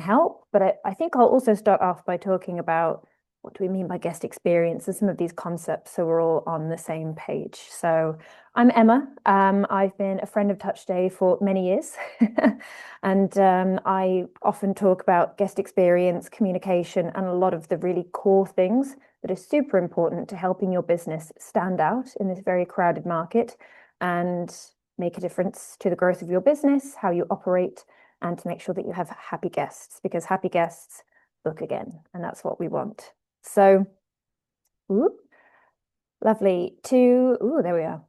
help. But I think I'll also start off by talking about what do we mean by guest experience and some of these concepts so we're all on the same page. So I'm Emma. I've been a friend of Touch Stay for many years. And I often talk about guest experience, communication, and a lot of the really core things that are super important to helping your business stand out in this very crowded market and make a difference to the growth of your business, how you operate, and to make sure that you have happy guests, because happy guests book again, and that's what we want. So, lovely there we are.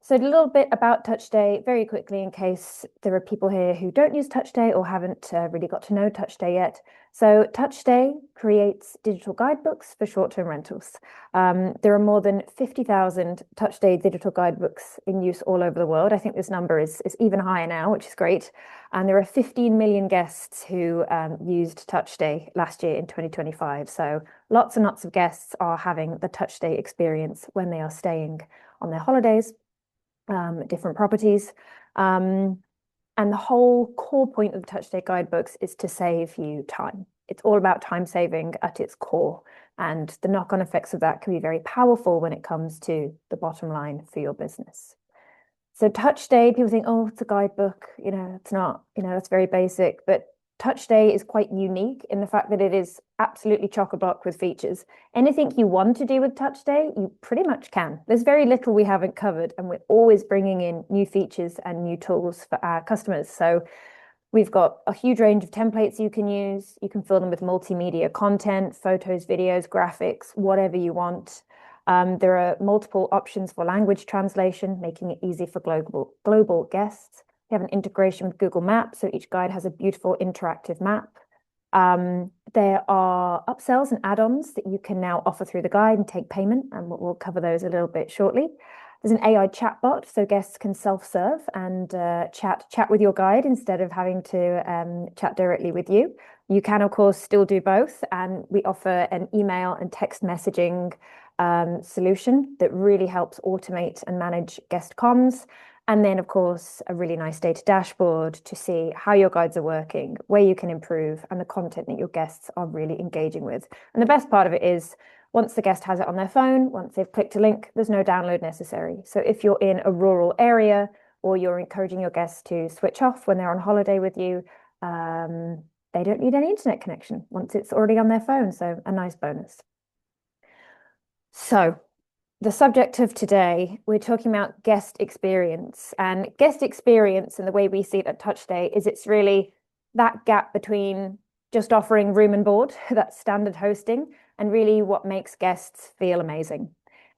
So a little bit about Touch Stay very quickly in case there are people here who don't use Touch Stay or haven't really got to know Touch Stay yet. So Touch Stay creates digital guidebooks for short-term rentals. There are more than 50,000 Touch Stay digital guidebooks in use all over the world. I think this number is even higher now, which is great. And there are 15 million guests who used Touch Stay last year in 2025. So lots and lots of guests are having the Touch Stay experience when they are staying on their holidays. Different properties. And the whole core point of the Touch Stay guidebooks is to save you time. It's all about time saving at its core. And the knock-on effects of that can be very powerful when it comes to the bottom line for your business. So Touch Stay, people think, oh, it's a guidebook, it's not, it's very basic, but Touch Stay is quite unique in the fact that it is absolutely chock-a-block with features. Anything you want to do with Touch Stay, you pretty much can. There's very little we haven't covered, and we're always bringing in new features and new tools for our customers. So we've got a huge range of templates you can use. You can fill them with multimedia content, photos, videos, graphics, whatever you want. There are multiple options for language translation, making it easy for global guests. We have an integration with Google Maps, so each guide has a beautiful interactive map. There are upsells and add-ons that you can now offer through the guide and take payment, and we'll cover those a little bit shortly. There's an AI chatbot, so guests can self-serve and chat with your guide instead of having to chat directly with you. You can, of course, still do both, and we offer an email and text messaging solution that really helps automate and manage guest comms. And then, of course, a really nice data dashboard to see how your guides are working, where you can improve, and the content that your guests are really engaging with. And the best part of it is, once the guest has it on their phone, once they've clicked a link, there's no download necessary. So if you're in a rural area or you're encouraging your guests to switch off when they're on holiday with you, they don't need any internet connection once it's already on their phone. So a nice bonus. So the subject of today, we're talking about guest experience. And guest experience, and the way we see it at Touch Stay, is it's really that gap between just offering room and board, that's standard hosting, and really what makes guests feel amazing.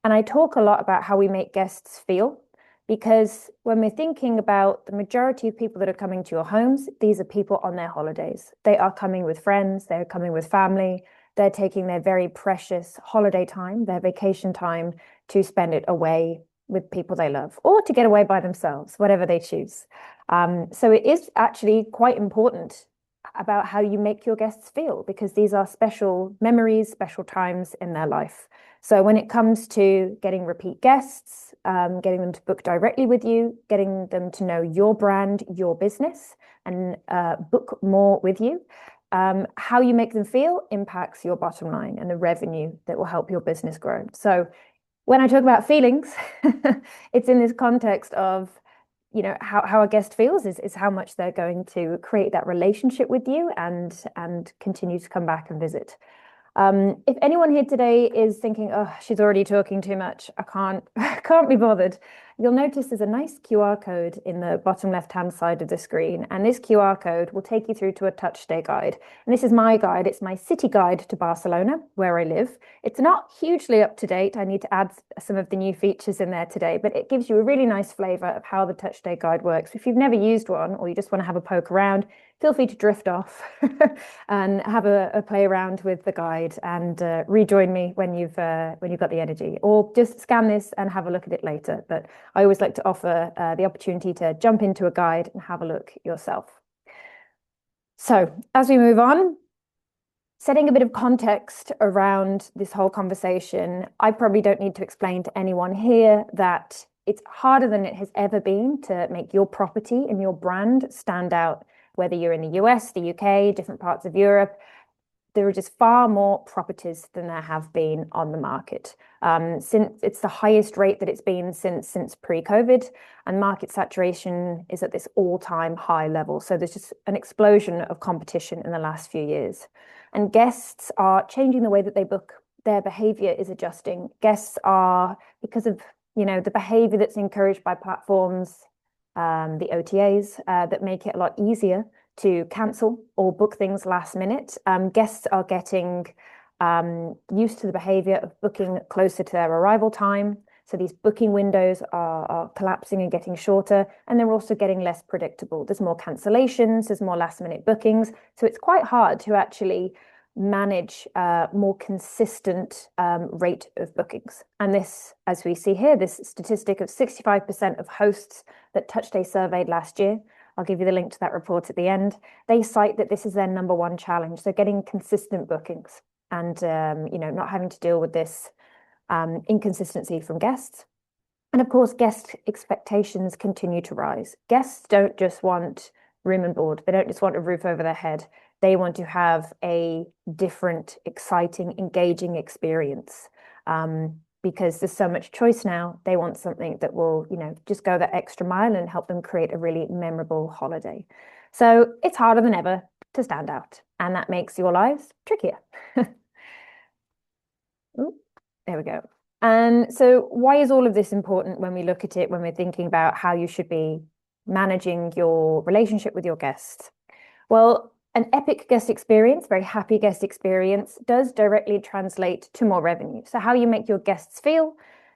And I talk a lot about how we make guests feel, because when we're thinking about the majority of people that are coming to your homes, these are people on their holidays. They are coming with friends, they're coming with family, they're taking their very precious holiday time, their vacation time, to spend it away with people they love, or to get away by themselves, whatever they choose. So it is actually quite important about how you make your guests feel, because these are special memories, special times in their life. So when it comes to getting repeat guests, getting them to book directly with you, getting them to know your brand, your business, and book more with you, how you make them feel impacts your bottom line and the revenue that will help your business grow. So when I talk about feelings, it's in this context of, how a guest feels is how much they're going to create that relationship with you and continue to come back and visit. If anyone here today is thinking, oh, she's already talking too much, I can't be bothered, you'll notice there's a nice QR code in the bottom left-hand side of the screen. And this QR code will take you through to a Touch Stay guide. And this is my guide. It's my city guide to Barcelona, where I live. It's not hugely up to date. I need to add some of the new features in there today, but it gives you a really nice flavor of how the Touch Stay guide works. If you've never used one, or you just want to have a poke around, feel free to drift off and have a play around with the guide and rejoin me when you've got the energy, or just scan this and have a look at it later. But I always like to offer the opportunity to jump into a guide and have a look yourself. So as we move on, setting a bit of context around this whole conversation, I probably don't need to explain to anyone here that it's harder than it has ever been to make your property and your brand stand out whether you're in the US, the UK, different parts of Europe, there are just far more properties than there have been on the market. Since it's the highest rate that it's been since pre-COVID, and market saturation is at this all-time high level. So there's just an explosion of competition in the last few years. And guests are changing the way that they book. Their behavior is adjusting. Guests are, because of the behavior that's encouraged by platforms, the OTAs that make it a lot easier to cancel or book things last minute. Guests are getting used to the behavior of booking closer to their arrival time. So these booking windows are collapsing and getting shorter, and they're also getting less predictable. There's more cancellations, there's more last minute bookings. So it's quite hard to actually manage more consistent rate of bookings. And this, as we see here, this statistic of 65% of hosts that Touch Stay surveyed last year, I'll give you the link to that report at the end. They cite that this is their number one challenge. So getting consistent bookings and not having to deal with this inconsistency from guests. And of course, guest expectations continue to rise. Guests don't just want room and board. They don't just want a roof over their head. They want to have a different, exciting, engaging experience. Because there's so much choice now, they want something that will, just go that extra mile and help them create a really memorable holiday. So it's harder than ever to stand out, and that makes your lives trickier. Ooh, there we go. And so why is all of this important when we look at it, when we're thinking about how you should be managing your relationship with your guests? Well, an epic guest experience, very happy guest experience, does directly translate to more revenue. So how you make your guests feel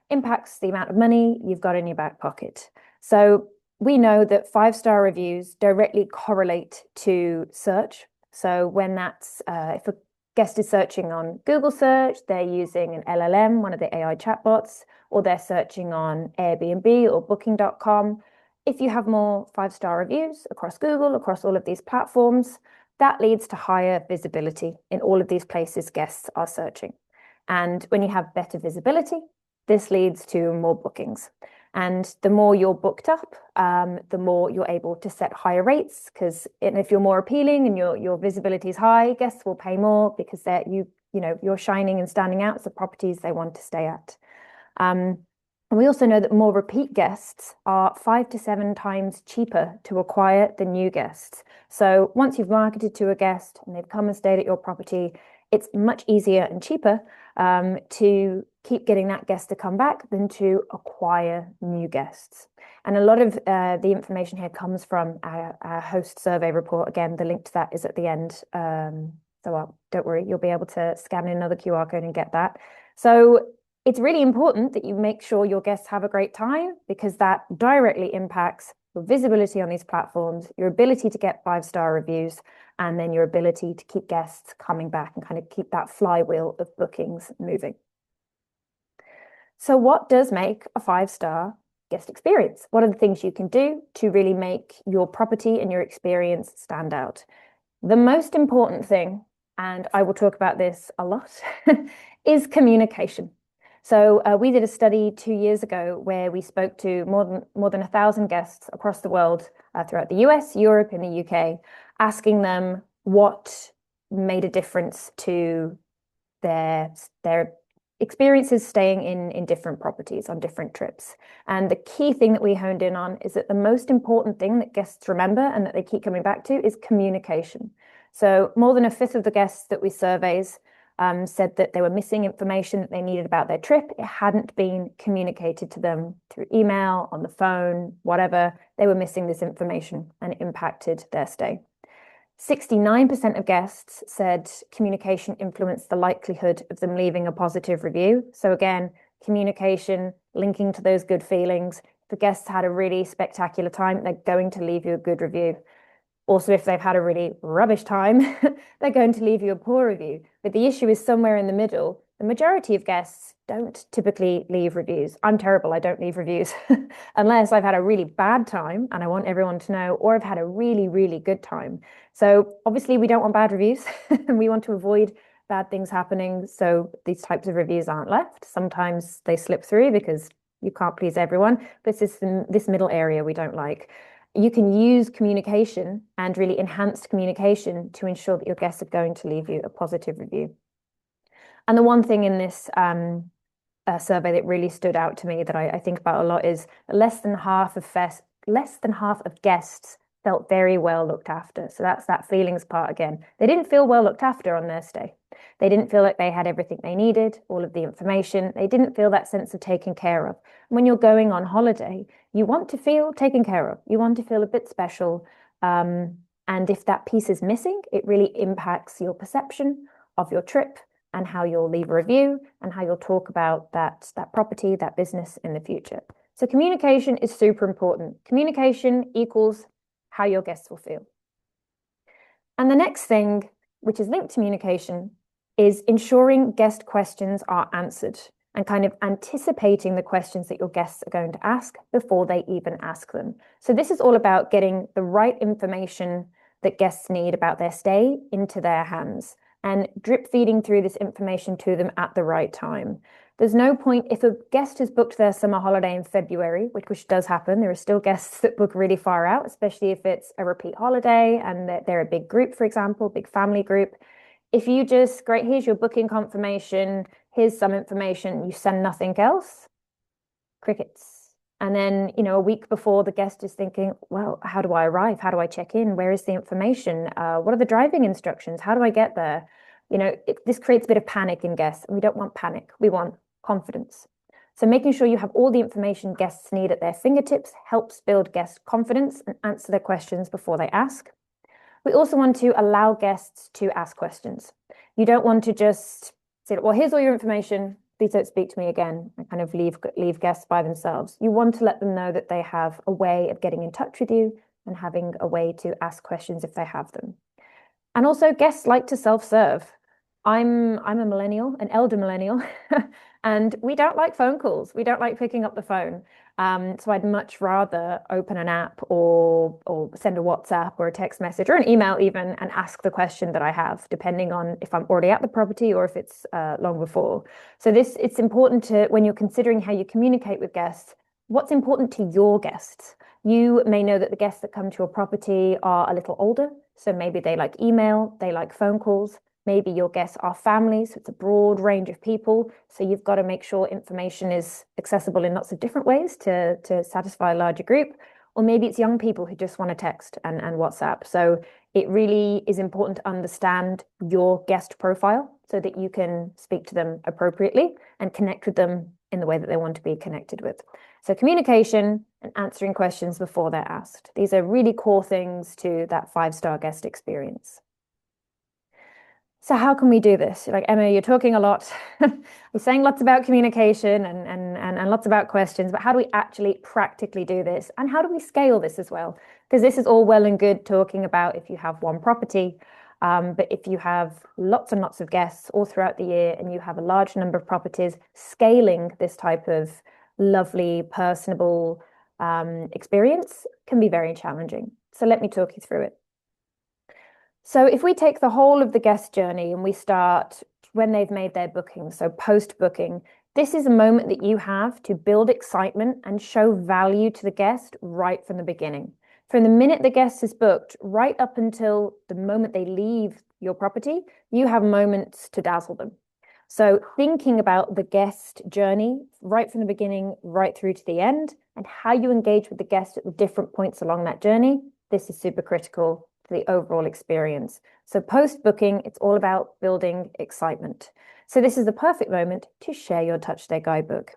impacts the amount of money you've got in your back pocket. So we know that 5-star reviews directly correlate to search. So when that's, if a guest is searching on Google search, they're using an LLM, one of the AI chatbots, or they're searching on Airbnb or booking.com. If you have more 5-star reviews across Google, across all of these platforms, that leads to higher visibility in all of these places guests are searching. And when you have better visibility, this leads to more bookings. And the more you're booked up, the more you're able to set higher rates, because if you're more appealing and your visibility is high, guests will pay more because you're shining and standing out as the properties they want to stay at. And we also know that more repeat guests are 5 to 7 times cheaper to acquire than new guests. So once you've marketed to a guest and they've come and stayed at your property, it's much easier and cheaper to keep getting that guest to come back than to acquire new guests. And a lot of the information here comes from our host survey report. Again, the link to that is at the end. Don't worry, you'll be able to scan in another QR code and get that. So it's really important that you make sure your guests have a great time, because that directly impacts your visibility on these platforms, your ability to get 5-star reviews, and then your ability to keep guests coming back and kind of keep that flywheel of bookings moving. So what does make a 5-star guest experience? What are the things you can do to really make your property and your experience stand out? The most important thing, and I will talk about this a lot, is communication. So we did a study 2 years ago where we spoke to more than 1,000 guests across the world, throughout the US, Europe, and the UK, asking them what made a difference to their experiences staying in different properties on different trips. And the key thing that we honed in on is that the most important thing that guests remember and that they keep coming back to is communication. So more than a fifth of the guests that we surveyed said that they were missing information that they needed about their trip. It hadn't been communicated to them through email, on the phone, whatever. They were missing this information, and it impacted their stay. 69% of guests said communication influenced the likelihood of them leaving a positive review. So again, communication linking to those good feelings. If the guests had a really spectacular time, they're going to leave you a good review. Also, if they've had a really rubbish time, they're going to leave you a poor review. But the issue is somewhere in the middle. The majority of guests don't typically leave reviews. I'm terrible, I don't leave reviews unless I've had a really bad time and I want everyone to know, or I've had a really, really good time. So obviously we don't want bad reviews and we want to avoid bad things happening. So these types of reviews aren't left. Sometimes they slip through because you can't please everyone, but it's this middle area we don't like. you can use communication and really enhanced communication to ensure that your guests are going to leave you a positive review. And the one thing in this survey that really stood out to me that I think about a lot is less than half of guests felt very well looked after. So that's that feelings part again. They didn't feel well looked after on their stay. They didn't feel like they had everything they needed, all of the information. They didn't feel that sense of taken care of. When you're going on holiday, you want to feel taken care of. You want to feel a bit special. And if that piece is missing, it really impacts your perception of your trip and how you'll leave a review and how you'll talk about that property, that business in the future. So communication is super important. Communication equals how your guests will feel. And the next thing, which is linked to communication, is ensuring guest questions are answered and kind of anticipating the questions that your guests are going to ask before they even ask them. So this is all about getting the right information that guests need about their stay into their hands and drip feeding through this information to them at the right time. There's no point if a guest has booked their summer holiday in February, which does happen. There are still guests that book really far out, especially if it's a repeat holiday and they're a big group, for example, big family group. If you just, great, here's your booking confirmation, here's some information, you send nothing else, crickets. And then, a week before, the guest is thinking, well, how do I arrive? How do I check in? Where is the information? What are the driving instructions? How do I get there? This creates a bit of panic in guests, and we don't want panic. We want confidence. So making sure you have all the information guests need at their fingertips helps build guest confidence and answer their questions before they ask. We also want to allow guests to ask questions. You don't want to just say, well, here's all your information, please don't speak to me again, and kind of leave guests by themselves. You want to let them know that they have a way of getting in touch with you and having a way to ask questions if they have them. And also, guests like to self-serve. I'm a millennial, an elder millennial, and we don't like phone calls. We don't like picking up the phone. So I'd much rather open an app or send a WhatsApp or a text message or an email even and ask the question that I have, depending on if I'm already at the property or if it's long before. So it's important to, when you're considering how you communicate with guests, what's important to your guests. You may know that the guests that come to your property are a little older, so maybe they like email, they like phone calls. Maybe your guests are families, so it's a broad range of people. So you've got to make sure information is accessible in lots of different ways to satisfy a larger group. Or maybe it's young people who just want to text and WhatsApp. So it really is important to understand your guest profile so that you can speak to them appropriately and connect with them in the way that they want to be connected with. So communication and answering questions before they're asked. These are really core things to that 5-star guest experience. So how can we do this? Like, Emma, you're talking a lot. You're saying lots about communication and lots about questions, but how do we actually practically do this? And how do we scale this as well? Because this is all well and good talking about if you have one property, but if you have lots and lots of guests all throughout the year and you have a large number of properties, scaling this type of lovely, personable experience can be very challenging. So let me talk you through it. So if we take the whole of the guest journey and we start when they've made their booking, so post-booking, this is a moment that you have to build excitement and show value to the guest right from the beginning. From the minute the guest is booked, right up until the moment they leave your property, you have moments to dazzle them. So thinking about the guest journey right from the beginning, right through to the end, and how you engage with the guest at the different points along that journey, this is super critical to the overall experience. So post-booking, it's all about building excitement. So this is the perfect moment to share your Touch Stay guidebook.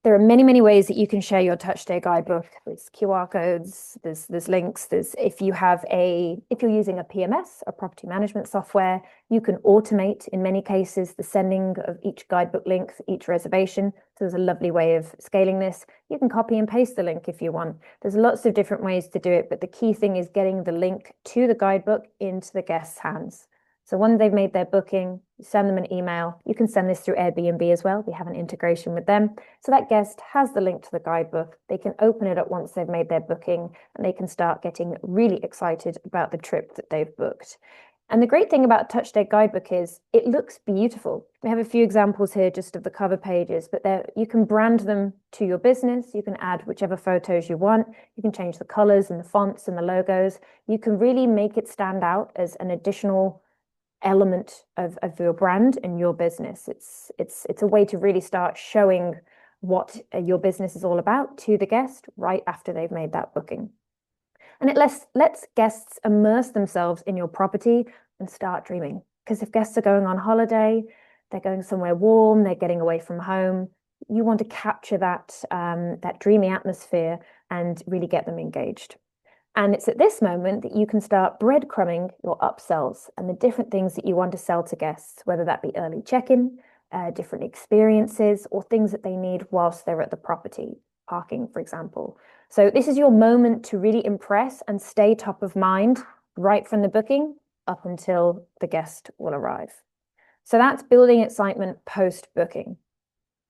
There are many, many ways that you can share your Touch Stay guidebook. There's QR codes, there's links, if you're using a PMS, a property management software, you can automate in many cases the sending of each guidebook link for each reservation. So there's a lovely way of scaling this. You can copy and paste the link if you want. There's lots of different ways to do it, but the key thing is getting the link to the guidebook into the guest's hands. So when they've made their booking, you send them an email. You can send this through Airbnb as well. We have an integration with them. So that guest has the link to the guidebook. They can open it up once they've made their booking and they can start getting really excited about the trip that they've booked. And the great thing about Touch Stay Guidebook is it looks beautiful. We have a few examples here just of the cover pages, but you can brand them to your business. You can add whichever photos you want. You can change the colors and the fonts and the logos. You can really make it stand out as an additional element of your brand and your business. It's a way to really start showing what your business is all about to the guest right after they've made that booking. And it lets guests immerse themselves in your property and start dreaming. Because if guests are going on holiday, they're going somewhere warm, they're getting away from home, you want to capture that dreamy atmosphere and really get them engaged. And it's at this moment that you can start breadcrumbing your upsells and the different things that you want to sell to guests, whether that be early check-in, different experiences, or things that they need whilst they're at the property, parking, for example. So this is your moment to really impress and stay top of mind right from the booking up until the guest will arrive. So that's building excitement post-booking.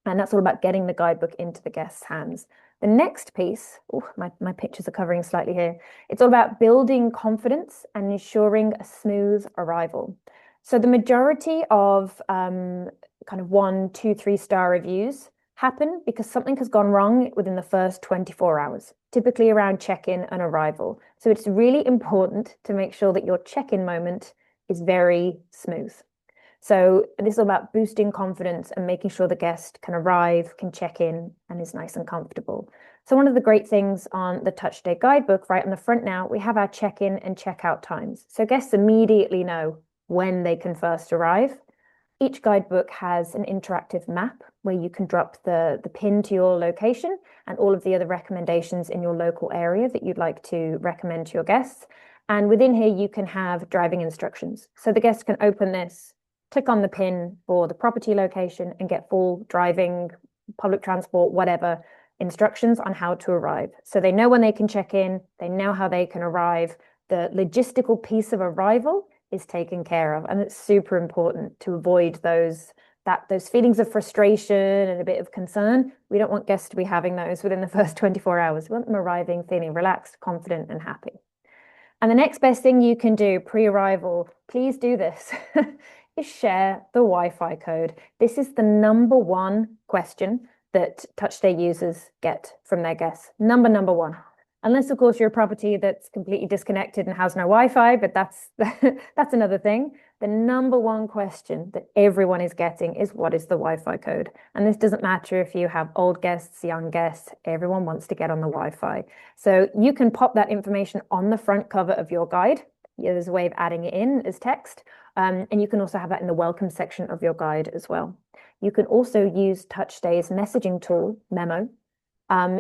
And that's all about getting the guidebook into the guest's hands. The next piece, my pictures are covering slightly here. It's all about building confidence and ensuring a smooth arrival. So the majority of kind of 1, 2, 3-star reviews happen because something has gone wrong within the first 24 hours, typically around check-in and arrival. So it's really important to make sure that your check-in moment is very smooth. So this is all about boosting confidence and making sure the guest can arrive, can check in, and is nice and comfortable. So one of the great things on the Touch Stay Guidebook, right on the front now, we have our check-in and check-out times. So guests immediately know when they can first arrive. Each guidebook has an interactive map where you can drop the pin to your location and all of the other recommendations in your local area that you'd like to recommend to your guests. And within here, you can have driving instructions. So the guest can open this, click on the pin for the property location and get full driving, public transport, whatever, instructions on how to arrive. So they know when they can check in, they know how they can arrive. The logistical piece of arrival is taken care of. And it's super important to avoid those feelings of frustration and a bit of concern. We don't want guests to be having those within the first 24 hours. We want them arriving feeling relaxed, confident, and happy. And the next best thing you can do pre-arrival, please do this, is share the Wi-Fi code. This is the #1 question that Touch Stay users get from their guests. Number one. Unless, of course, you're a property that's completely disconnected and has no Wi-Fi, but that's another thing. The #1 question that everyone is getting is, what is the Wi-Fi code? And this doesn't matter if you have old guests, young guests, everyone wants to get on the Wi-Fi. So you can pop that information on the front cover of your guide. There's a way of adding it in as text. And you can also have that in the welcome section of your guide as well. You can also use Touch Stay's messaging tool, Memo,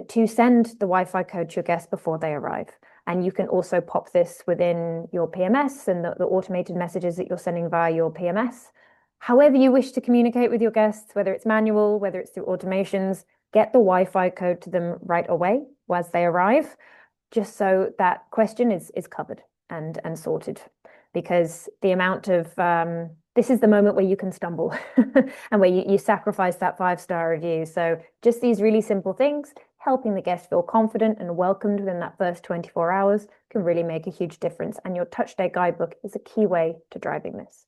to send the Wi-Fi code to your guests before they arrive. And you can also pop this within your PMS and the automated messages that you're sending via your PMS. However you wish to communicate with your guests, whether it's manual, whether it's through automations, get the Wi-Fi code to them right away as they arrive, just so that question is covered and sorted. Because the amount of this is the moment where you can stumble and where you sacrifice that 5-star review. So just these really simple things, helping the guest feel confident and welcomed within that first 24 hours can really make a huge difference. And your Touch Stay Guidebook is a key way to driving this.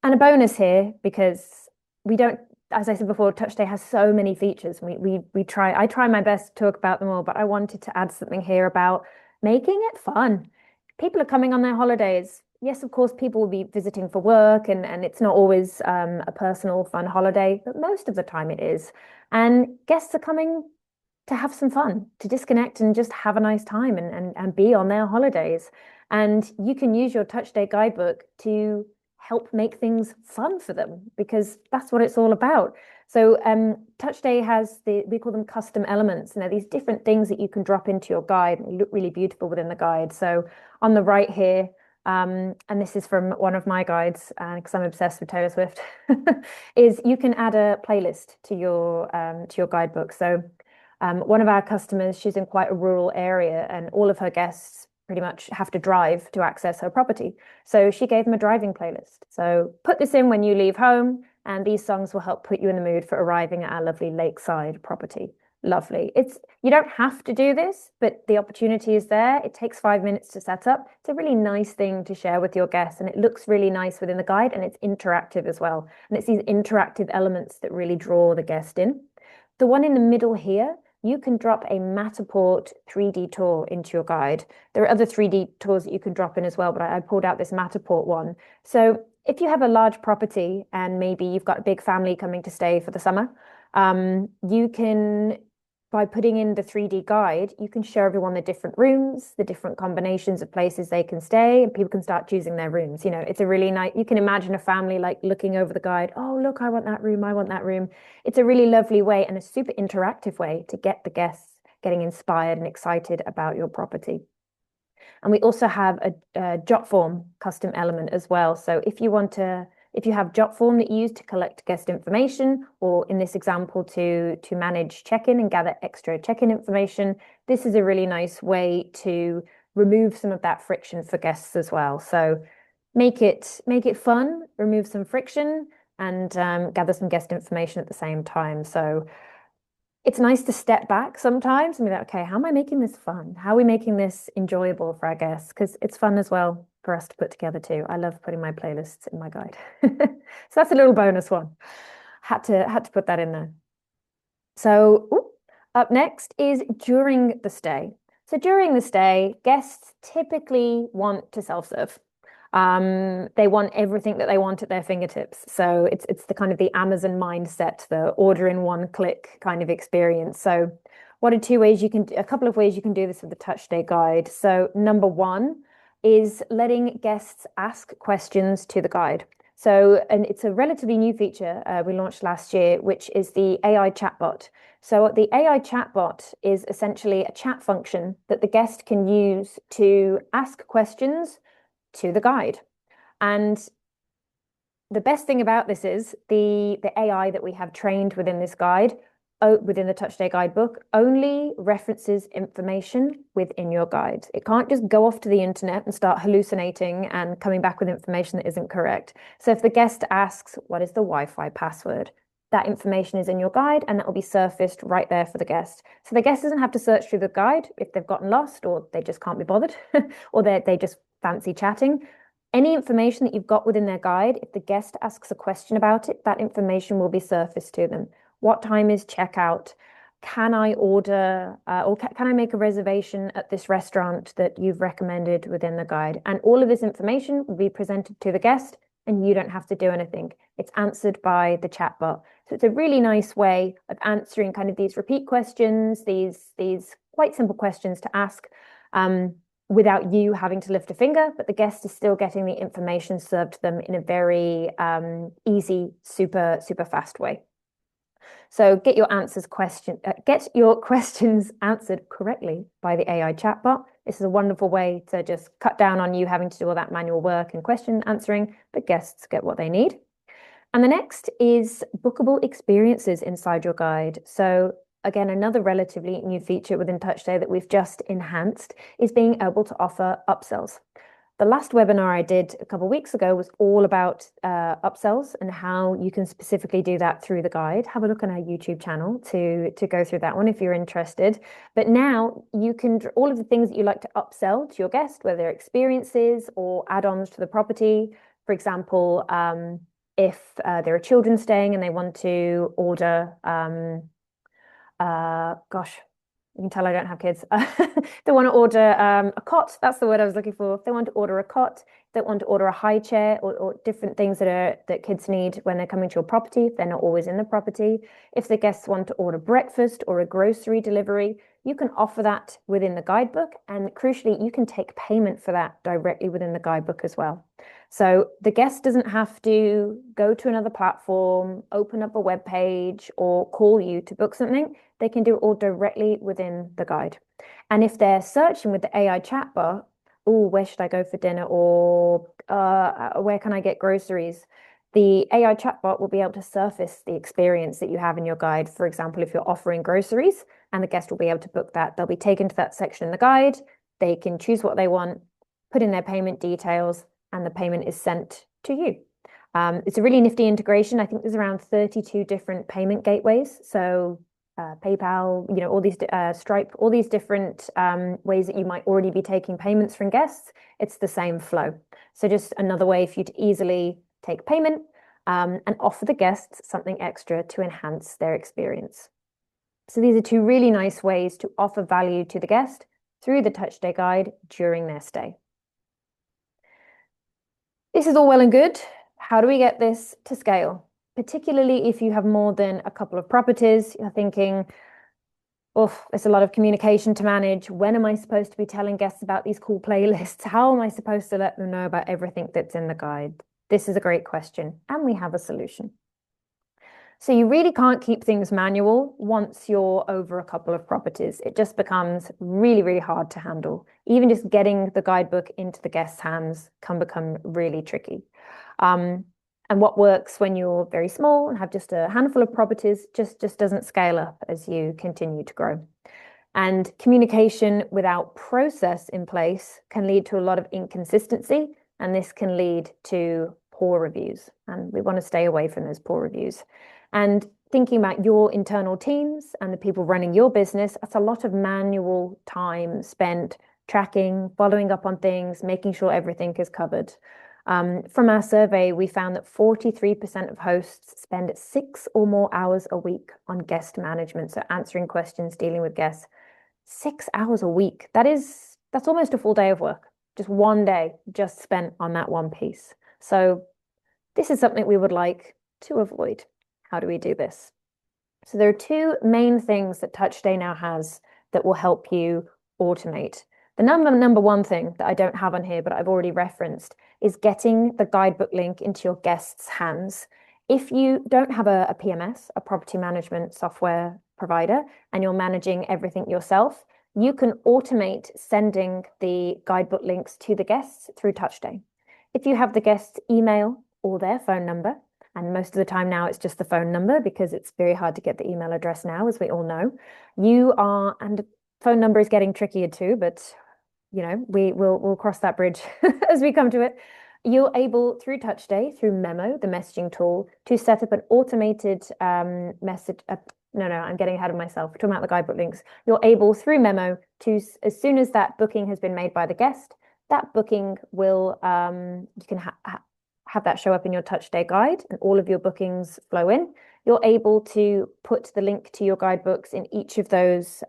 And a bonus here, because we don't, as I said before, Touch Stay has so many features. I try my best to talk about them all, but I wanted to add something here about making it fun. People are coming on their holidays. Yes, of course, people will be visiting for work and it's not always a personal fun holiday, but most of the time it is. And guests are coming to have some fun, to disconnect and just have a nice time and be on their holidays. And you can use your Touch Stay Guidebook to help make things fun for them, because that's what it's all about. So Touch Stay has we call them custom elements. And they're these different things that you can drop into your guide and they look really beautiful within the guide. So on the right here, and this is from one of my guides, because I'm obsessed with Taylor Swift, is you can add a playlist to your guidebook. So one of our customers, she's in quite a rural area and all of her guests pretty much have to drive to access her property. So she gave them a driving playlist. So put this in when you leave home and these songs will help put you in the mood for arriving at our lovely lakeside property. Lovely. You don't have to do this, but the opportunity is there. It takes 5 minutes to set up. It's a really nice thing to share with your guests, and it looks really nice within the guide, and it's interactive as well. And it's these interactive elements that really draw the guest in. The one in the middle here, you can drop a Matterport 3D tour into your guide. There are other 3D tours that you can drop in as well, but I pulled out this Matterport one. So if you have a large property and maybe you've got a big family coming to stay for the summer, you can, by putting in the 3D guide, you can show everyone the different rooms, the different combinations of places they can stay, and people can start choosing their rooms. It's a really nice, you can imagine a family like looking over the guide. Oh, look, I want that room. I want that room. It's a really lovely way and a super interactive way to get the guests getting inspired and excited about your property. And we also have a jot form custom element as well. So if you have jot form that you use to collect guest information, or in this example, to manage check-in and gather extra check-in information, this is a really nice way to remove some of that friction for guests as well. So make it fun, remove some friction, and gather some guest information at the same time. So it's nice to step back sometimes and be like, okay, how am I making this fun? How are we making this enjoyable for our guests? Because it's fun as well for us to put together too. I love putting my playlists in my guide. So that's a little bonus one. Had to put that in there. So up next is during the stay. So during the stay, guests typically want to self-serve. They want everything that they want at their fingertips. So it's the kind of the Amazon mindset, the order in one click kind of experience. So what are a couple of ways you can do this with the Touch Stay guide. So number one is letting guests ask questions to the guide. So, and it's a relatively new feature we launched last year, which is the AI chatbot. So the AI chatbot is essentially a chat function that the guest can use to ask questions to the guide. And the best thing about this is the AI that we have trained within this guide, within the Touch Stay guidebook, only references information within your guide. It can't just go off to the internet and start hallucinating and coming back with information that isn't correct. So if the guest asks, what is the Wi-Fi password? That information is in your guide, and that will be surfaced right there for the guest. So the guest doesn't have to search through the guide if they've gotten lost, or they just can't be bothered, or they just fancy chatting. Any information that you've got within their guide, if the guest asks a question about it, that information will be surfaced to them. What time is checkout? Can I order or can I make a reservation at this restaurant that you've recommended within the guide? And all of this information will be presented to the guest, and you don't have to do anything. It's answered by the chatbot. So it's a really nice way of answering kind of these repeat questions, these quite simple questions to ask, without you having to lift a finger, but the guest is still getting the information served to them in a very easy, super fast way. So get your questions answered correctly by the AI chatbot. This is a wonderful way to just cut down on you having to do all that manual work and question answering, but guests get what they need. And the next is bookable experiences inside your guide. So again, another relatively new feature within Touch Stay that we've just enhanced is being able to offer upsells. The last webinar I did a couple of weeks ago was all about upsells and how you can specifically do that through the guide. Have a look on our YouTube channel to go through that one if you're interested. But now you can, all of the things that you like to upsell to your guest, whether they're experiences or add-ons to the property. For example, if there are children staying and they want to order, gosh, you can tell I don't have kids. They want to order a cot. That's the word I was looking for. If they want to order a cot, they want to order a high chair, or different things that kids need when they're coming to your property, if they're not always in the property. If the guests want to order breakfast or a grocery delivery, you can offer that within the guidebook. And crucially, you can take payment for that directly within the guidebook as well. So the guest doesn't have to go to another platform, open up a web page, or call you to book something. They can do it all directly within the guide. And if they're searching with the AI chatbot, oh, where should I go for dinner? Or where can I get groceries? The AI chatbot will be able to surface the experience that you have in your guide. For example, if you're offering groceries and the guest will be able to book that, they'll be taken to that section in the guide. They can choose what they want, put in their payment details, and the payment is sent to you. It's a really nifty integration. I think there's around 32 different payment gateways. So PayPal, all these Stripe, all these different ways that you might already be taking payments from guests. It's the same flow. So just another way for you to easily take payment and offer the guests something extra to enhance their experience. So these are two really nice ways to offer value to the guest through the Touch Stay guide during their stay. This is all well and good. How do we get this to scale? Particularly if you have more than a couple of properties, you're thinking, oh, it's a lot of communication to manage. When am I supposed to be telling guests about these cool playlists? How am I supposed to let them know about everything that's in the guide? This is a great question, and we have a solution. So you really can't keep things manual once you're over a couple of properties. It just becomes really, really hard to handle. Even just getting the guidebook into the guest's hands can become really tricky. And what works when you're very small and have just a handful of properties just doesn't scale up as you continue to grow. And communication without process in place can lead to a lot of inconsistency, and this can lead to poor reviews. And we want to stay away from those poor reviews. And thinking about your internal teams and the people running your business, that's a lot of manual time spent tracking, following up on things, making sure everything is covered. From our survey, we found that 43% of hosts spend 6 or more hours a week on guest management, so answering questions, dealing with guests. 6 hours a week. That's almost a full day of work. Just one day just spent on that one piece. So this is something we would like to avoid. How do we do this? So there are two main things that Touch Stay now has that will help you automate. The number one thing that I don't have on here, but I've already referenced, is getting the guidebook link into your guests' hands. If you don't have a PMS, a property management software provider, and you're managing everything yourself, you can automate sending the guidebook links to the guests through Touch Stay. If you have the guest's email or their phone number, and most of the time now it's just the phone number because it's very hard to get the email address now, as we all know, and phone number is getting trickier too, but we'll cross that bridge as we come to it. You're able, through Touch Stay, through Memo, the messaging tool, to set up an automated message. No, I'm getting ahead of myself. We're talking about the guidebook links. You're able, through Memo, to, as soon as that booking has been made by the guest, that booking will, you can have that show up in your Touch Stay guide, and all of your bookings flow in. You're able to put the link to your guidebooks in each of those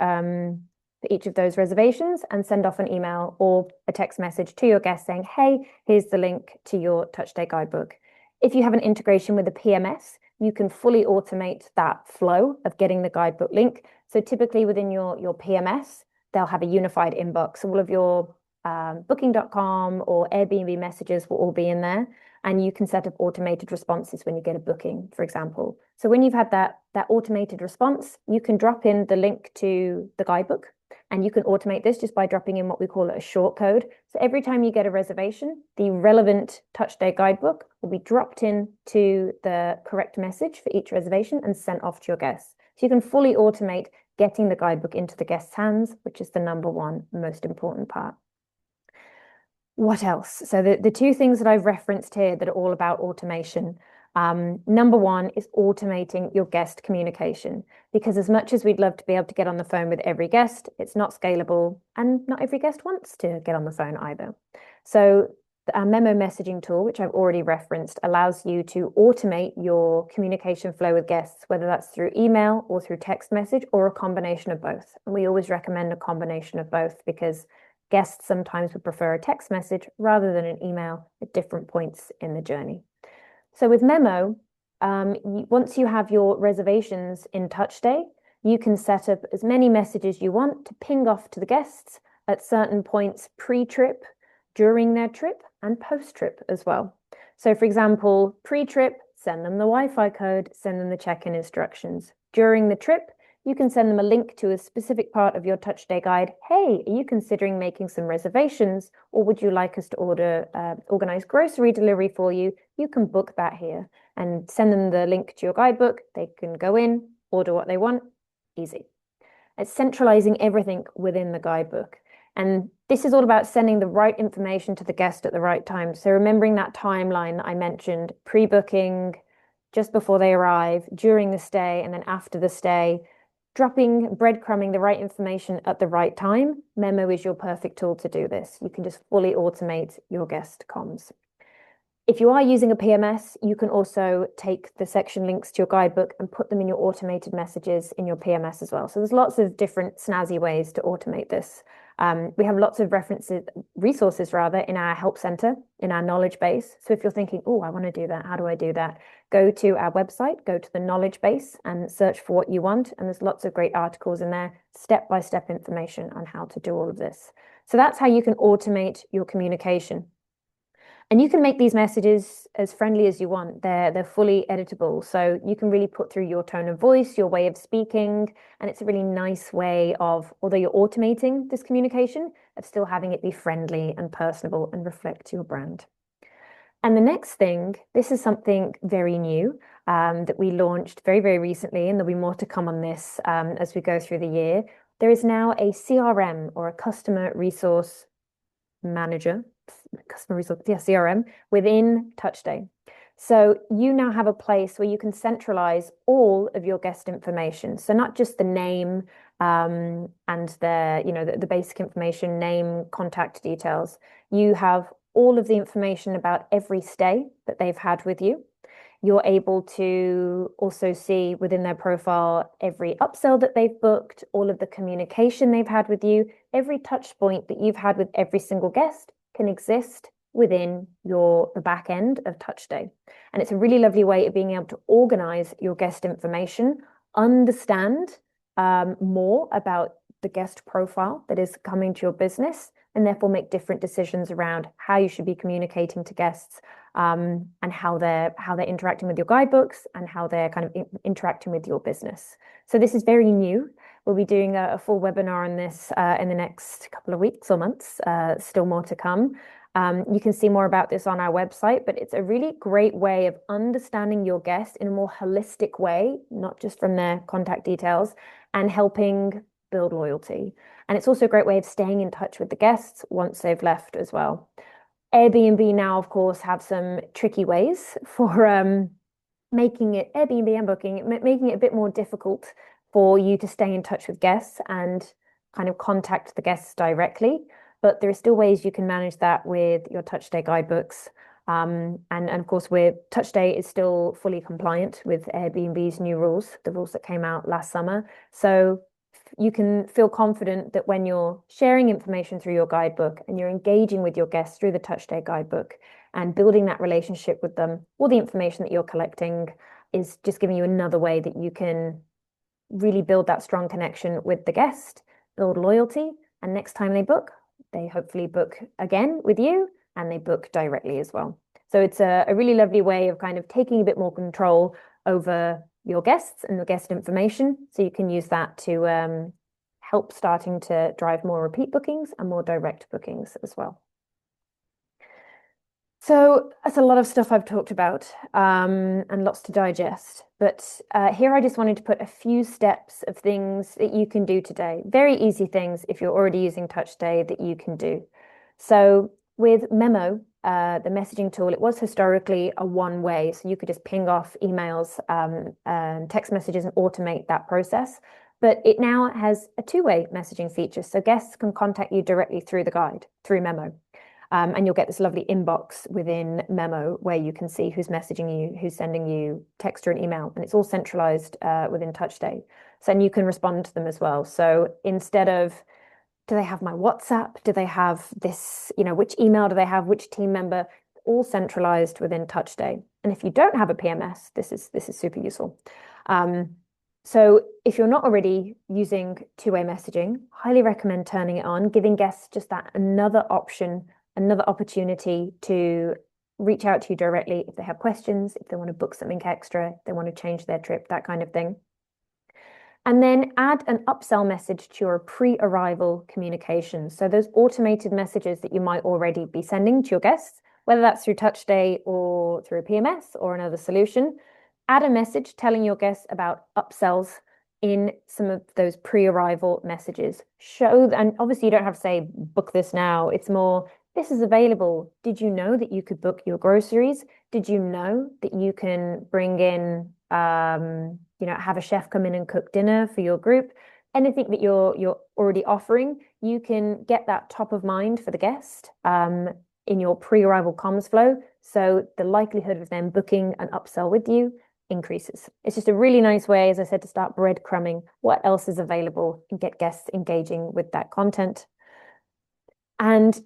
reservations and send off an email or a text message to your guest saying, hey, here's the link to your Touch Stay guidebook. If you have an integration with a PMS, you can fully automate that flow of getting the guidebook link. So typically within your PMS, they'll have a unified inbox. All of your booking.com or Airbnb messages will all be in there. And you can set up automated responses when you get a booking, for example. So when you've had that automated response, you can drop in the link to the guidebook, and you can automate this just by dropping in what we call a short code. So every time you get a reservation, the relevant Touch Stay guidebook will be dropped in to the correct message for each reservation and sent off to your guests. So you can fully automate getting the guidebook into the guest's hands, which is the number one most important part. What else? So the two things that I've referenced here that are all about automation. Number one is automating your guest communication, because as much as we'd love to be able to get on the phone with every guest, it's not scalable, and not every guest wants to get on the phone either. So our Memo messaging tool, which I've already referenced, allows you to automate your communication flow with guests, whether that's through email or through text message or a combination of both. And we always recommend a combination of both because guests sometimes would prefer a text message rather than an email at different points in the journey. So with Memo, once you have your reservations in Touch Stay, you can set up as many messages you want to ping off to the guests at certain points pre-trip, during their trip, and post-trip as well. So for example, pre-trip, send them the Wi-Fi code, send them the check-in instructions. During the trip, you can send them a link to a specific part of your Touch Stay guide. Hey, are you considering making some reservations, or would you like us to organize grocery delivery for you? You can book that here and send them the link to your guidebook. They can go in, order what they want. Easy. It's centralizing everything within the guidebook. And this is all about sending the right information to the guest at the right time. So remembering that timeline that I mentioned, pre-booking, just before they arrive, during the stay, and then after the stay. breadcrumbing the right information at the right time, Memo is your perfect tool to do this. You can just fully automate your guest comms. If you are using a PMS, you can also take the section links to your guidebook and put them in your automated messages in your PMS as well. So there's lots of different snazzy ways to automate this. We have lots of resources rather, in our help center, in our knowledge base. So if you're thinking, oh, I want to do that, how do I do that? Go to our website, go to the knowledge base and search for what you want. And there's lots of great articles in there, step-by-step information on how to do all of this. So that's how you can automate your communication. And you can make these messages as friendly as you want. They're fully editable. So you can really put through your tone of voice, your way of speaking. And it's a really nice way of, although you're automating this communication, of still having it be friendly and personable and reflect your brand. And the next thing, this is something very new that we launched very, very recently, and there'll be more to come on this as we go through the year. There is now a CRM, or a customer resource manager, CRM within Touch Stay. So you now have a place where you can centralize all of your guest information. So not just the name and the basic information, name, contact details. You have all of the information about every stay that they've had with you. You're able to also see within their profile every upsell that they've booked, all of the communication they've had with you, every touch point that you've had with every single guest can exist within the back end of Touch Stay. And it's a really lovely way of being able to organize your guest information, understand more about the guest profile that is coming to your business, and therefore make different decisions around how you should be communicating to guests and how they're interacting with your guidebooks and how they're kind of interacting with your business. So this is very new. We'll be doing a full webinar on this in the next couple of weeks or months, still more to come. You can see more about this on our website, but it's a really great way of understanding your guests in a more holistic way, not just from their contact details, and helping build loyalty. And it's also a great way of staying in touch with the guests once they've left as well. Airbnb now, of course, have some tricky ways for making it, Airbnb and Booking, making it a bit more difficult for you to stay in touch with guests and kind of contact the guests directly. But there are still ways you can manage that with your Touch Stay guidebooks. And of course, Touch Stay is still fully compliant with Airbnb's new rules, the rules that came out last summer. So you can feel confident that when you're sharing information through your guidebook and you're engaging with your guests through the Touch Stay guidebook and building that relationship with them, all the information that you're collecting is just giving you another way that you can really build that strong connection with the guest, build loyalty, and next time they hopefully book again with you and they book directly as well. So it's a really lovely way of kind of taking a bit more control over your guests and the guest information. So you can use that to help starting to drive more repeat bookings and more direct bookings as well. So that's a lot of stuff I've talked about and lots to digest. But here I just wanted to put a few steps of things that you can do today. Very easy things if you're already using Touch Stay that you can do. So with Memo, the messaging tool, it was historically a one-way. So you could just ping off emails and text messages and automate that process. But it now has a two-way messaging feature. So guests can contact you directly through the guide, through Memo. And you'll get this lovely inbox within Memo where you can see who's messaging you, who's sending you text or an email, and it's all centralized within Touch Stay. So and you can respond to them as well. So instead of, do they have my WhatsApp? Do they have this, which email do they have, which team member? All centralized within Touch Stay. And if you don't have a PMS, this is super useful. So if you're not already using two-way messaging, highly recommend turning it on, giving guests just that another option, another opportunity to reach out to you directly if they have questions, if they want to book something extra, if they want to change their trip, that kind of thing. And then add an upsell message to your pre-arrival communication. So those automated messages that you might already be sending to your guests, whether that's through Touch Stay or through a PMS or another solution, add a message telling your guests about upsells in some of those pre-arrival messages. And obviously you don't have to say, book this now. It's more, this is available. Did you know that you could book your groceries? Did you know that you can bring in, have a chef come in and cook dinner for your group, anything that you're already offering, you can get that top of mind for the guest in your pre-arrival comms flow. So the likelihood of them booking an upsell with you increases. It's just a really nice way, as I said, to start breadcrumbing what else is available and get guests engaging with that content. And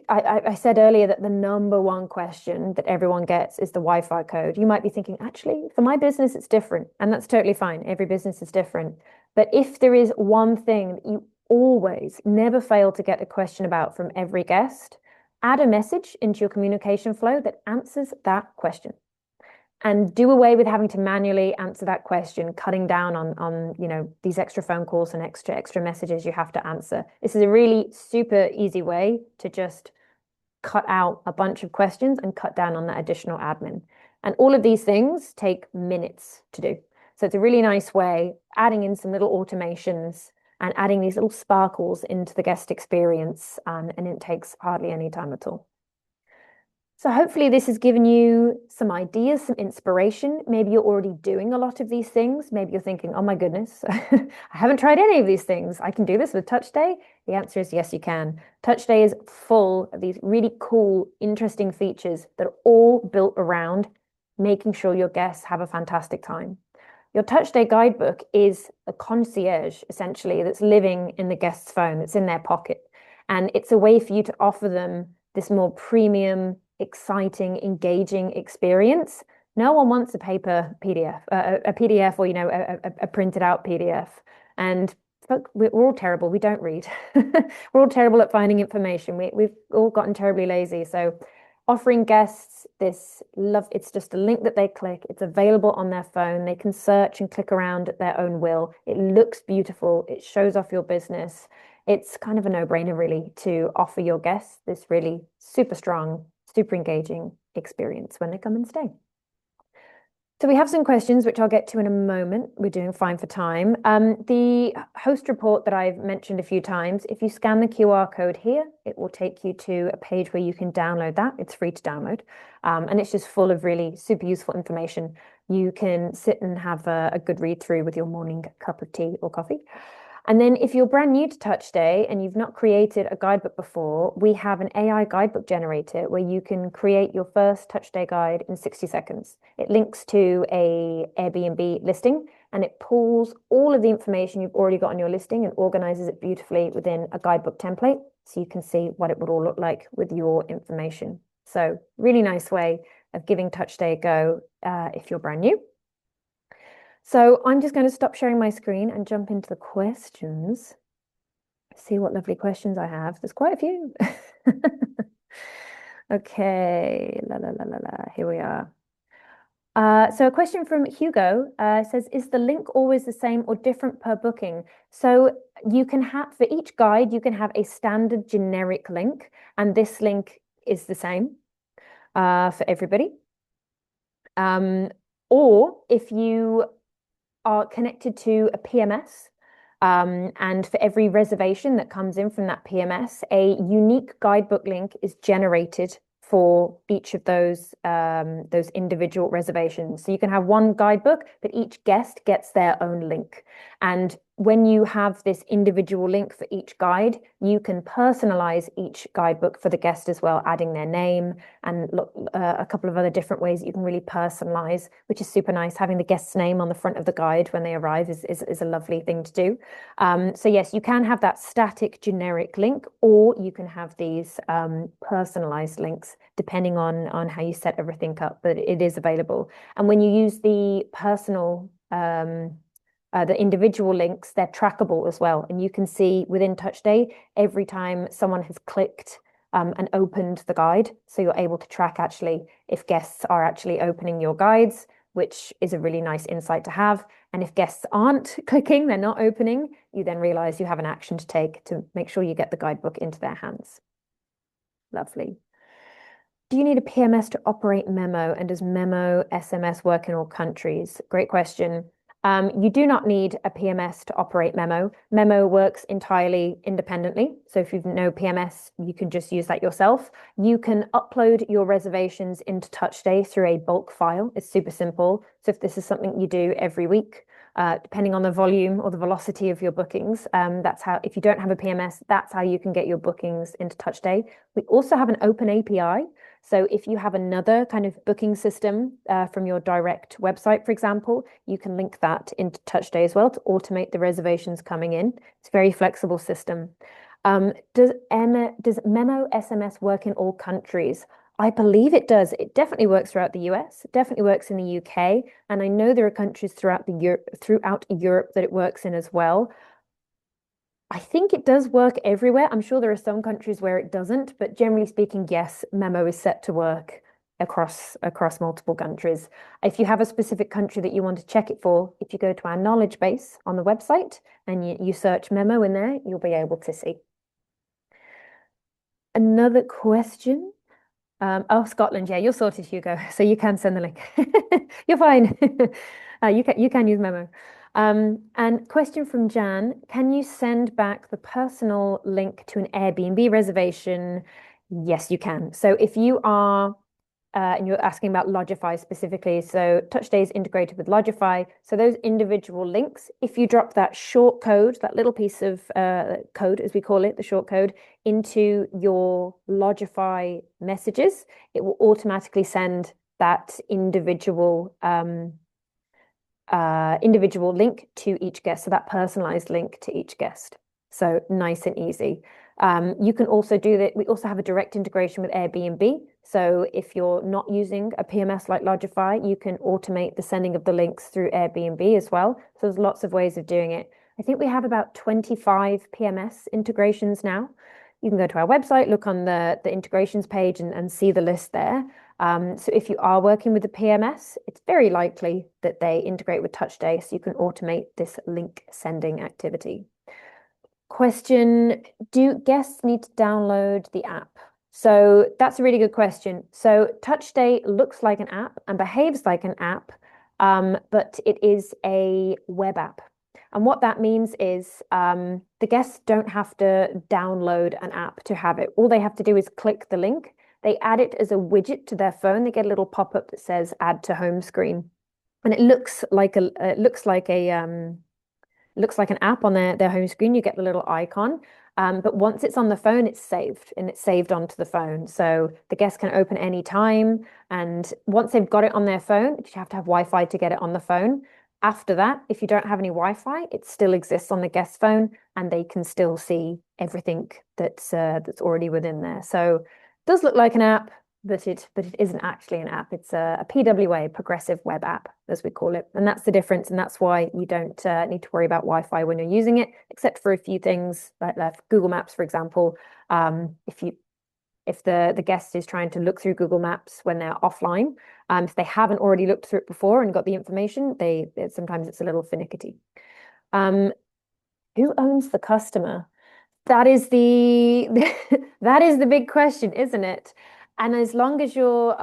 I said earlier that the number one question that everyone gets is the Wi-Fi code. You might be thinking, actually, for my business, it's different. And that's totally fine. Every business is different. But if there is one thing that you always never fail to get a question about from every guest, add a message into your communication flow that answers that question. And do away with having to manually answer that question, cutting down on these extra phone calls and extra messages you have to answer. This is a really super easy way to just cut out a bunch of questions and cut down on that additional admin. And all of these things take minutes to do. So it's a really nice way, adding in some little automations and adding these little sparkles into the guest experience, and it takes hardly any time at all. So hopefully this has given you some ideas, some inspiration. Maybe you're already doing a lot of these things. Maybe you're thinking, oh my goodness, I haven't tried any of these things. I can do this with Touch Stay. The answer is yes, you can. Touch Stay is full of these really cool, interesting features that are all built around making sure your guests have a fantastic time. Your Touch Stay guidebook is a concierge, essentially, that's living in the guest's phone, that's in their pocket. And it's a way for you to offer them this more premium, exciting, engaging experience. No one wants a paper PDF, a PDF, or a printed out PDF. And we're all terrible. We don't read. We're all terrible at finding information. We've all gotten terribly lazy. So offering guests this love, it's just a link that they click. It's available on their phone. They can search and click around at their own will. It looks beautiful. It shows off your business. It's kind of a no-brainer, really, to offer your guests this really super strong, super engaging experience when they come and stay. So we have some questions, which I'll get to in a moment. We're doing fine for time. The host report that I've mentioned a few times, if you scan the QR code here, it will take you to a page where you can download that. It's free to download. And it's just full of really super useful information. You can sit and have a good read through with your morning cup of tea or coffee. And then if you're brand new to Touch Stay and you've not created a guidebook before, we have an AI guidebook generator where you can create your first Touch Stay guide in 60 seconds. It links to a Airbnb listing and it pulls all of the information you've already got on your listing and organizes it beautifully within a guidebook template so you can see what it would all look like with your information. So really nice way of giving Touch Stay a go if you're brand new. So I'm just going to stop sharing my screen and jump into the questions. See what lovely questions I have. There's quite a few. Okay, here we are. So a question from Hugo says, is the link always the same or different per booking? So you can have, for each guide, you can have a standard generic link, and this link is the same for everybody. Or if you are connected to a PMS, and for every reservation that comes in from that PMS, a unique guidebook link is generated for each of those individual reservations. So you can have one guidebook, but each guest gets their own link. And when you have this individual link for each guide, you can personalize each guidebook for the guest as well, adding their name and a couple of other different ways that you can really personalize, which is super nice. Having the guest's name on the front of the guide when they arrive is a lovely thing to do. So yes, you can have that static generic link, or you can have these personalized links depending on how you set everything up, but it is available. And when you use the personal the individual links, they're trackable as well. And you can see within Touch Stay every time someone has clicked and opened the guide. So you're able to track actually if guests are actually opening your guides, which is a really nice insight to have. And if guests aren't clicking, they're not opening, you then realize you have an action to take to make sure you get the guidebook into their hands. Lovely. Do you need a PMS to operate Memo? And does Memo SMS work in all countries? Great question. You do not need a PMS to operate Memo. Memo works entirely independently. So if you've no PMS, you can just use that yourself. You can upload your reservations into TouchStay through a bulk file. It's super simple. So if this is something you do every week, depending on the volume or the velocity of your bookings, that's how, if you don't have a PMS, that's how you can get your bookings into TouchStay. We also have an open API. So if you have another kind of booking system from your direct website, for example, you can link that into TouchStay as well to automate the reservations coming in. It's a very flexible system. Does Memo SMS work in all countries? I believe it does. It definitely works throughout the US. It definitely works in the UK, and I know there are countries throughout Europe that it works in as well. I think it does work everywhere. I'm sure there are some countries where it doesn't, but generally speaking, yes, Memo is set to work across multiple countries. If you have a specific country that you want to check it for, if you go to our knowledge base on the website and you search Memo in there, you'll be able to see. Another question. Oh, Scotland, yeah, you're sorted, Hugo. So you can send the link. You're fine. You can use Memo. And question from Jan, can you send back the personal link to an Airbnb reservation? Yes, you can. So if you are and you're asking about Logify specifically. So TouchStay is integrated with Logify. So those individual links, if you drop that short code, that little piece of code, as we call it, the short code, into your Logify messages, it will automatically send that individual link to each guest. So that personalized link to each guest. So nice and easy. You can also do that. We also have a direct integration with Airbnb. So if you're not using a PMS like Logify, you can automate the sending of the links through Airbnb as well. So there's lots of ways of doing it. I think we have about 25 PMS integrations now. You can go to our website, look on the integrations page and see the list there. So if you are working with the PMS, it's very likely that they integrate with TouchStay so you can automate this link sending activity. Question, do guests need to download the app? So that's a really good question. So TouchStay looks like an app and behaves like an app, but it is a web app. And what that means is the guests don't have to download an app to have it. All they have to do is click the link. They add it as a widget to their phone. They get a little pop-up that says add to home screen. And it looks like an app on their home screen. You get the little icon. But once it's on the phone, it's saved and it's saved onto the phone. So the guests can open any time. And once they've got it on their phone, you have to have Wi-Fi to get it on the phone. After that, if you don't have any Wi-Fi, it still exists on the guest phone and they can still see everything that's already within there. So it does look like an app, but it isn't actually an app. It's a PWA, progressive web app, as we call it. And that's the difference. And that's why you don't need to worry about Wi-Fi when you're using it, except for a few things like Google Maps, for example. If the guest is trying to look through Google Maps when they're offline, if they haven't already looked through it before and got the information, sometimes it's a little finicky. Who owns the customer? That is that is the big question, isn't it? And as long as you're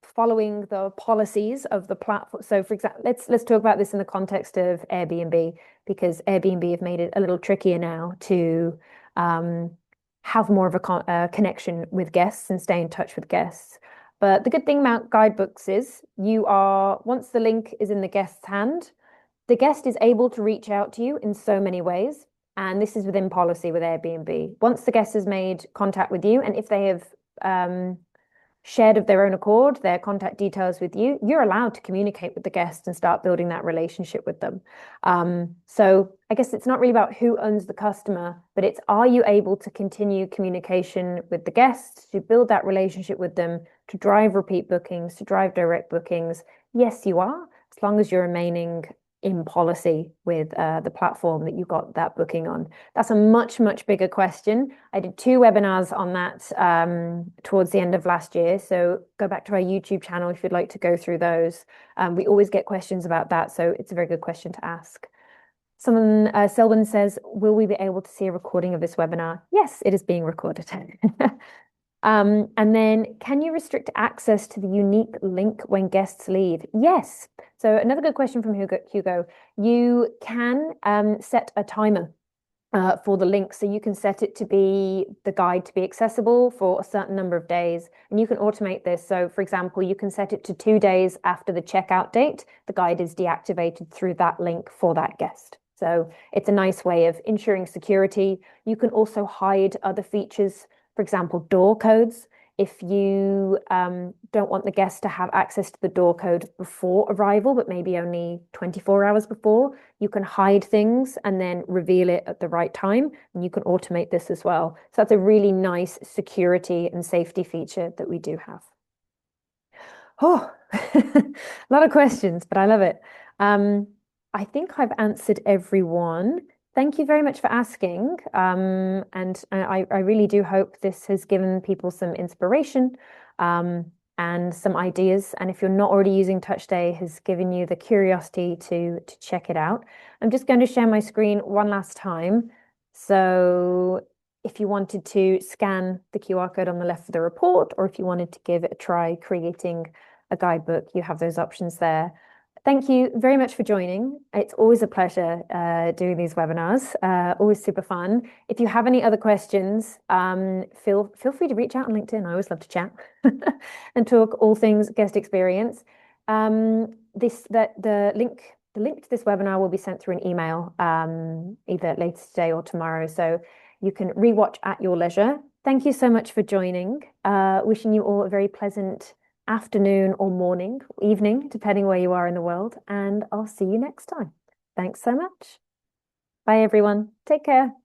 following the policies of the platform, so for example, let's talk about this in the context of Airbnb, because Airbnb have made it a little trickier now to have more of a connection with guests and stay in touch with guests. But the good thing about guidebooks is once the link is in the guest's hand, the guest is able to reach out to you in so many ways. And this is within policy with Airbnb. Once the guest has made contact with you, and if they have shared of their own accord their contact details with you, you're allowed to communicate with the guest and start building that relationship with them. So I guess it's not really about who owns the customer, but it's, are you able to continue communication with the guest, to build that relationship with them, to drive repeat bookings, to drive direct bookings? Yes, you are, as long as you're remaining in policy with the platform that you got that booking on. That's a much, much bigger question. I did 2 webinars on that towards the end of last year. So go back to our YouTube channel if you'd like to go through those. We always get questions about that. So it's a very good question to ask. Selwyn says, will we be able to see a recording of this webinar? Yes, it is being recorded. And then, can you restrict access to the unique link when guests leave? Yes. So another good question from Hugo. You can set a timer for the link. So you can set it to be the guide to be accessible for a certain number of days. And you can automate this. So, for example, you can set it to 2 days after the checkout date. The guide is deactivated through that link for that guest. So it's a nice way of ensuring security. You can also hide other features, for example, door codes. If you don't want the guest to have access to the door code before arrival, but maybe only 24 hours before, you can hide things and then reveal it at the right time. And you can automate this as well. So that's a really nice security and safety feature that we do have. Oh, a lot of questions, but I love it. I think I've answered everyone. Thank you very much for asking. And I really do hope this has given people some inspiration and some ideas. And if you're not already using TouchStay, has given you the curiosity to check it out. I'm just going to share my screen one last time. So if you wanted to scan the QR code on the left of the report, or if you wanted to give it a try creating a guidebook, you have those options there. Thank you very much for joining. It's always a pleasure doing these webinars, always super fun. If you have any other questions, feel free to reach out on LinkedIn. I always love to chat and talk all things guest experience. The link to this webinar will be sent through an email either later today or tomorrow, so you can rewatch at your leisure. Thank you so much for joining. Wishing you all a very pleasant afternoon or morning, evening, depending where you are in the world. And I'll see you next time. Thanks so much. Bye, everyone. Take care.